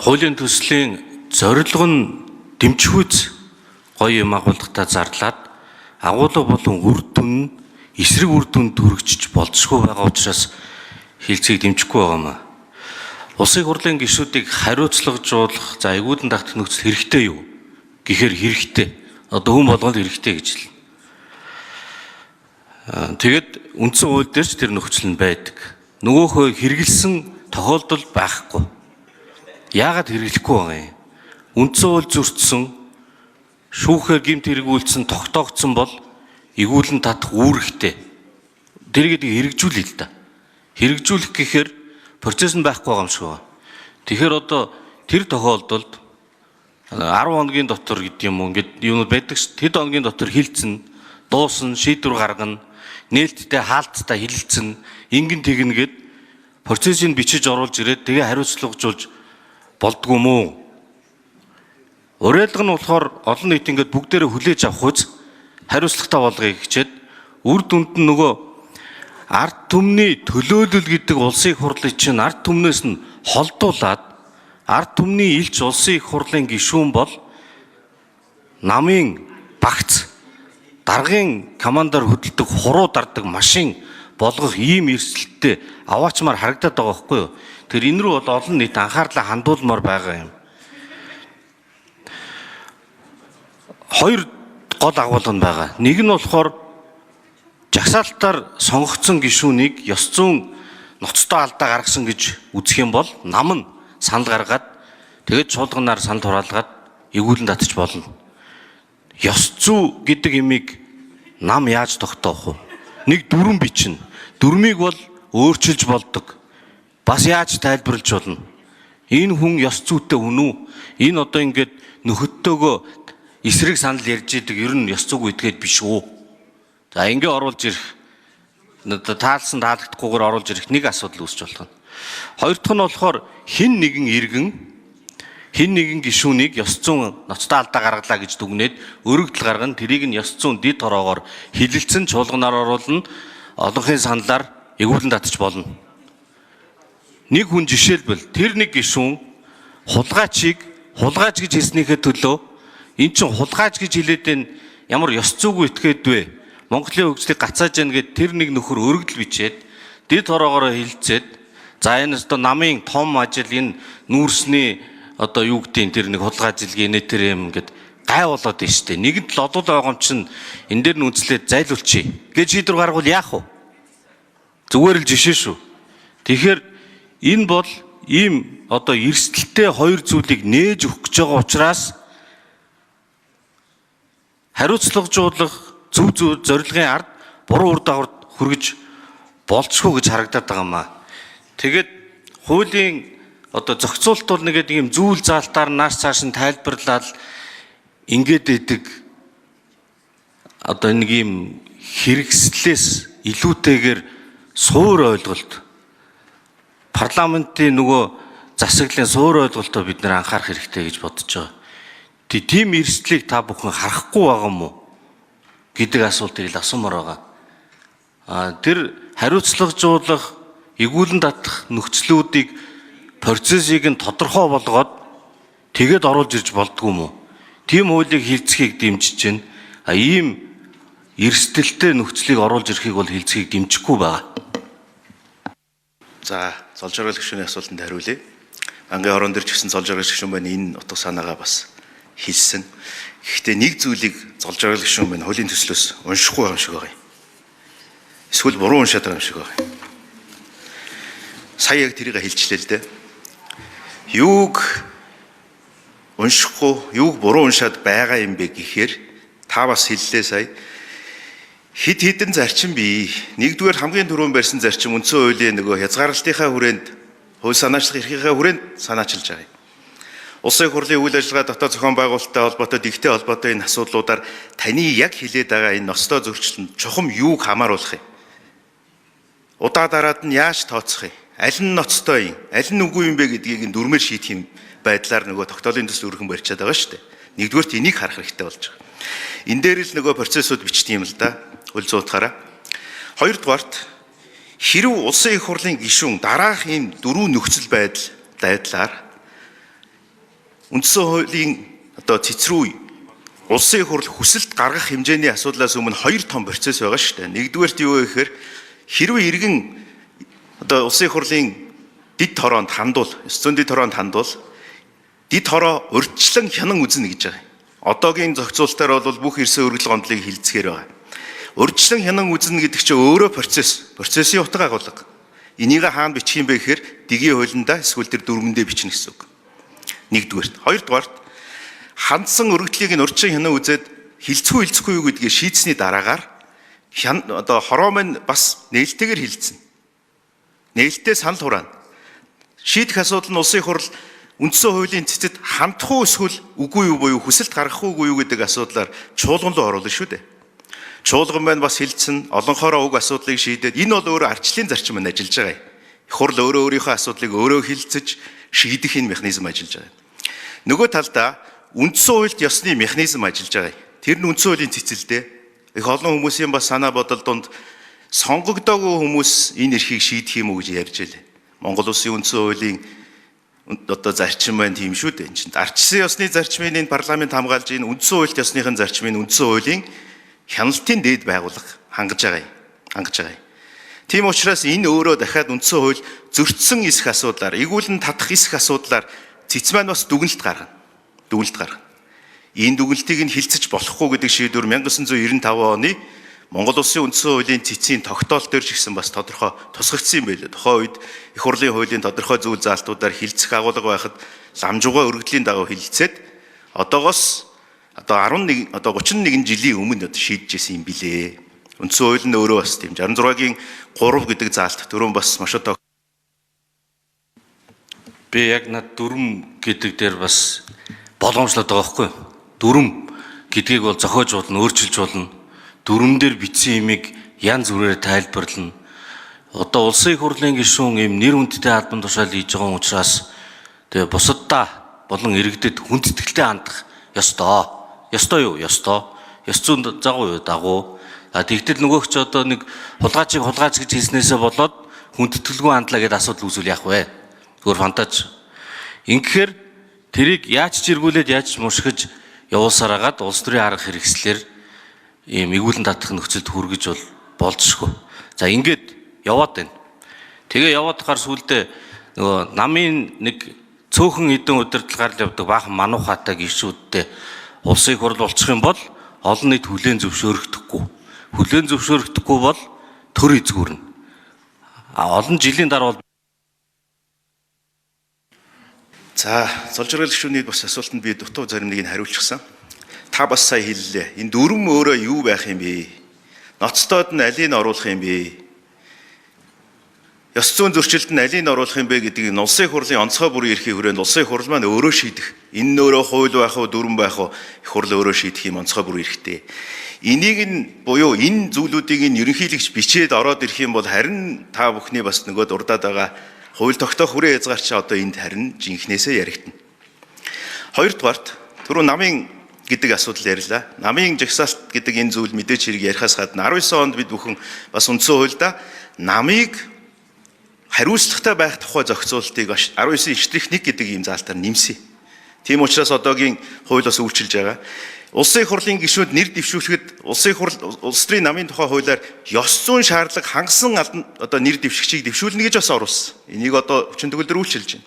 Хуулийн төслийн зорилго нь дэмжихүйц гоё юм агуулгатаа зарлаад агуулга болон үр дүн нь эсрэг үр дүнд хүрэгч болцсохгүй байгаа учраас хилцгийг дэмжихгүй байгаамаа. Улсын хурлын гишүүдийг хариуцлагажуулах за айгуулан давтах нөхцөл хэрэгтэй юу? Гэхээр хэрэгтэй. Одоо хүн болгонд хэрэгтэй гэж л. Тэгэд үндсэн хууль дээр ч тэр нөхцөл нь байдаг. Нөгөөхөө хэрэгэлсэн тохиолдол байхгүй. Яагаад хэрэглэхгүй байгаа юм? Үндсэн хууль зөрчсөн шүүхээр гэмт хэрэгүүлсэн тогтоогдсон бол игүүлэн татах үүрэгтэй. Тэргээд хэрэгжүүлээ л да. Хэрэгжүүлэх гэхээр процесс нь байхгүй байгаа юм шиг байна. Тэгэхээр одоо тэр тохиолдолд 10 хоногийн дотор гэдэг юм уу ингээд юунууд байдаг ш. Тэд хоногийн дотор хилцэн, дуусна, шийдвэр гаргана, нээлттэй хаалттай хилэлцэн, ингэн тэгнэгээд процессыг бичиж оруулж ирээд тэгээ хариуцлагажуулж болдгоо мүү? Уриалга нь болохоор олон нийт ингээд бүгдээрээ хүлээж авах үз хариуцлагатай болгоё гэчээд үр дүнд нь нөгөө ард түмний төлөөлөл гэдэг улсын их хурлын чинь ард түмнээс нь холдуулаад ард түмний илч улсын их хурлын гишүүн бол намын багц даргын командаар хөдөлдөг хуруу дарддаг машин болгох ийм эрсдэлтэй аваачмаар харагдаад байгаа байхгүй юу? Тэр энэ рүү бол олон нийт анхаарлаа хандуулмаар байгаа юм. Хоёр гол агуулга нь байгаа. Нэг нь болохоор жагсаалтаар сонгогдсон гишүүнийг ёс зүйн ноцтой алдаа гаргасан гэж үзэх юм бол нам нь санал гаргаад тэгээд чуулганаар санал хураалгаад игүүлэн татчих болно. Ёс зүй гэдэг имийг нам яаж тогтоох вэ? Нэг дүрм бичнэ. Дүрмийг бол өөрчилж болдог. Бас яаж тайлбарлаж болно? Энэ хүн ёс зүйтэй хүн үү? Энэ одоо ингээд нөхөдтэйгөө эсрэг санал ярьж идэг ер нь ёс зүйгүй этгээд биш үү? За ингээ оруулж ирэх таалсан таалагдахгүйгээр оруулж ирэх нэг асуудал үүсч болох нь. Хоёр дахь нь болохоор хин нэгэн гишүүнийг ёс зүйн ноцтой алдаа гаргалаа гэж дүгнээд өргөдөл гаргана. Тэрийг нь ёс зүйн дэд хороогоор хилэлцэн чуулганаар оруулна. Олонхын саналаар игүүлэн татчих болно. Нэг хүн жишээлбэл тэр нэг гишүүн хулгайчийг хулгайч гэж хэлснийхээ төлөө эн чинь хулгайч гэж хэлээд энэ ямар ёс зүйгүй этгээд вэ? Монголын хөгжлийг гацааж яана гэд тэр нэг нөхөр өргөдөл бичээд дэд хороогоор хилцээд за энэ одоо намын том ажил энэ нүүрсний одоо юу гэдгийг тэр нэг хулгайжилгээ нэ тэр юм гэд гай болоод байна штэ. Нэгэнт л одол байгаа юм чинь энэ дээр нь үнслээд зайлуулчих гэж шийдвэр гаргавал яах вэ? Зүгээр л жишээ шүү. Тэгэхээр энэ бол ийм одоо эрсдэлтэй хоёр зүйлийг нээж өгөх гэж байгаа учраас хариуцлагажуулах зөв зорилгын ард буруу үр дагавар хүргэж болцгүй гэж харагдаад байгаа юм аа. Тэгээд хуулийн одоо зохицуулалт бол нэгэд ийм зүйл заалтаар нааш цааш нь тайлбарлаад ингээд идэг одоо нэг ийм хэрэгслээс илүүтэйгээр суур ойлголт парламентын нөгөө засаглалын суур ойлголтоо бид нэр анхаарах хэрэгтэй гэж бодож байгаа. Тийм эрсдлийг та бүхэн харахгүй байгаа юм уу гэдэг асуултыг л асуумаар байгаа. Тэр хариуцлагажуулах, игүүлэн татах нөхцлүүдийг процессыг нь тодорхой болгоод тэгээд оруулж ирж болдгоо юм уу? Тийм хуулийг хилцхийг дэмжиж байна. Ийм эрсдэлтэй нөхцөлийг оруулж ирэхийг бол хилцхийг дэмжихгүй байгаа. За, зол жаргал гишүүний асуултанд хариулъя. Бангийн орон дээр ч гэсэн зол жаргал гишүүн байна энэ утга санаагаа бас хэлсэн. Гэхдээ нэг зүйлийг зол жаргал гишүүн байна хуулийн төслөөс уншихгүй байгаа юм шиг байгаа юм. Эсвэл буруу уншаад байгаа юм шиг байгаа юм. Сая яг тэрийг хэлчихлээ л дээ. Юуг уншихгүй, юуг буруу уншаад байгаа юм бэ гэхээр та бас хэллээ сая. Хид хідэн зарчим бий. Нэгдүгээр хамгийн түрүүн барьсан зарчим үндсэн хуулийн нөгөө хязгаарлалтынхаа хүрээнд хууль санаачлах эрхийнхээ хүрээнд санаачилж байгаа юм. Улсын хурлын үйл ажиллагаа дотоод зохион байгуулалттай холбоотой дэгтэй холбоотой энэ асуудлуудаар таны яг хэлээд байгаа энэ ноцтой зөрчил нь чухам юуг хамааруулах юм? Удаа дараад нь яаж тооцох юм? Аль нь ноцтой юм? Аль нь үгүй юм бэ гэдгийг дүрмээр шийдэх юм байдлаар нөгөө тогтоолын төсөл өргөн барьчаад байгаа шүү дээ. Нэгдүгээрт энийг харах хэрэгтэй болж байгаа. Энэ дээр л нөгөө процессыг бичдэг юм л да. Хууль зүйн утгаараа. Хоёрдугаарт хэрв улсын их хурлын гишүүн дараах ийм дөрвөн нөхцөл байдлаар үндсэн хуулийн одоо цэцрүү улсын их хурл хүсэлт гаргах хэмжээний асуудлаас өмнө хоёр том процесс байгаа шүү дээ. Нэгдүгээрт юу вэ гэхээр хэрвээ иргэн одоо улсын их хурлын дид хороонд хандвал, ёс зүйн дид хороонд хандвал дид хороо урьдчилан хянан үзнэ гэж байгаа. Одоогийн зохицуулалтаар бол бүх эрсээ өргөл гомдлыг хилцгээр байгаа. Урьдчилан хянан үзнэ гэдэг чинь өөрөө процессын утга агуулга. Энийг хаана бичих юм бэ гэхээр дэгийн хуулиндаа эсвэл тэр дүрмэндээ бичнэ гэсэн үг. Нэгдүгээрт. Хоёрдугаарт хандсан өргөдлийг нь урьдчилан хянан үзээд хилцэхгүй юу гэдгийг шийдсэний дараагаар одоо хороо маань бас нээлттэйгээр хилцэнэ. Нээлттэй санал хураана. Шийдэх асуудал нь улсын их хурл үндсэн хуулийн цэцэд хандах уу эсвэл үгүй юу буюу хүсэлт гаргах уугүй юу гэдэг асуудлаар чуулган руу оруулна шүү дээ. Чуулган маань бас хилцэн олонхороо уг асуудлыг шийдээд энэ бол өөрөө ардчлалын зарчим нь ажиллаж байгаа юм. Их хурл өөрөө өөрийнхөө асуудлыг өөрөө хилцэж шийдэх энэ механизм ажиллаж байгаа. Нөгөө талдаа үндсэн хуульд ёсны механизм ажиллаж байгаа. Тэр нь үндсэн хуулийн цэцэлдээ их олон хүмүүсийн бас санаа бодол донд сонгогдоогүй хүмүүс энэ эрхийг шийдэх юм уу гэж ярьж байлаа. Монгол Улсын үндсэн хуулийн одоо зарчим байна тийм шүү дээ. Энд чинь ардчилсан ёсны зарчмыг энэ парламент хамгаалж энэ үндсэн хуульд ёсныхын зарчмыг үндсэн хуулийн хяналтын дээд байгууллага хангаж байгаа юм. Тийм учраас энэ өөрөө дахиад үндсэн хууль зөрчсөн эсэх асуудлаар, эгүүлэн татах эсэх асуудлаар цэц маань бас дүгнэлт гаргана. Энэ дүгнэлтийг нь хилцэж болохгүй гэдэг шийдвэр 1995 оны Монгол Улсын үндсэн хуулийн цэцийн тогтоол дээр ч гэсэн бас тодорхой тусгагдсан юм байлээ. Тухайн үед их хурлын хуулийн тодорхой зүйл заалтуудаар хилцэх агуулга байхад ламжуугай өргөдлийн дагуу хилцээд одоогоос 31 жилийн өмнө шийдэжсэн юм билээ. Үндсэн хууль нь өөрөө бас тийм 66-гийн 3 гэдэг заалт дөрөв бас маш одоо Би яг над дүрм гэдэг дээр бас боломжлоод байгаа байхгүй юу? Дүрм гэдгийг бол зохиож болно, өөрчилж болно. Дүрм дээр бичсэн имийг янз бүрээр тайлбарлана. Одоо улсын их хурлын гишүүн ийм нэр хүндтэй албан тушаал хийж байгаа учраас тэгээ бусаддаа болон иргэдэд хүндэтгэлтэй хандах ёстой. Ёстой юу? Ёстой. Ёс зүйн дагуу. Тэгтэл нөгөөх ч одоо нэг хулгайч гэж хэлснээсээ болоод хүндэтгэлгүй хандлаа гэдээ асуудал үүсвэл яах вэ? Зүгээр фантаз. Ингэхээр тэрийг яаж чиргүүлээд яаж мушгиж явуулсаар агаад улс төрийн арга хэрэгслэр ийм эгүүлэн татах нөхцөлд хүргэж болзошгүй. За ингээд яваад байна. Тэгээ яваад гар сүулдэ нөгөө намын нэг цөөхөн эдэн удирдал гарч явдаг баахан мануухатай гишүүдтэй улсын их хурл болчих юм бол олон нийт хүлээн зөвшөөрөгдөхгүй. Хүлээн зөвшөөрөгдөхгүй бол төр эзгүүрнэ. Олон жилийн дараа бол За, Золжиргал гишүүний бас асуултанд би дутуу зарим нэг нь хариулчихсан. Та бас сая хэллээ. Энэ дүрм өөрөө юу байх юм бэ? Ноцтойд нь алийг оруулах юм бэ? Ёс зүйн зөрчилд нь алийг оруулах юм бэ гэдгийг улсын их хурлын онцгой бүрийн эрхийг хүрээнд улсын их хурл маань өөрөө шийдэх. Энэ нь өөрөө хууль байх уу, дүрм байх уу, их хурл өөрөө шийдэх юм онцгой бүрийн эрхтэй. Энийг нь буюу энэ зүйлүүдийг нь ерөнхийлөгч бичээд ороод ирэх юм бол харин та бүхний бас нөгөө дурдаад байгаа хууль тогтоох хүрээ хязгаарч одоо энд харин жинхнээсээ яригдана. Хоёрдугаарт түрүү намын гэдэг асуудал ярьлаа. Намын жагсаалт гэдэг энэ зүйл мэдээж хэрэг ярихаас гадна 19 онд бид бүхэн бас үндсэн хуульда намыг хариуцлагатай байх тухай зохицуултыг 19/1 гэдэг ийм заалтаар нэмсэн. Тийм учраас одоогийн хууль бас үйлчилж байгаа. Улсын их хурлын гишүүд нэр дэвшүүлэхэд улсын их хурл улс төрийн намын тухай хуулиар ёс зүйн шаардлага хангасан одоо нэр дэвшигчийг дэвшүүлнэ гэж бас оруулсан. Энийг одоо хүчин төгөлдөр үйлчилж байна.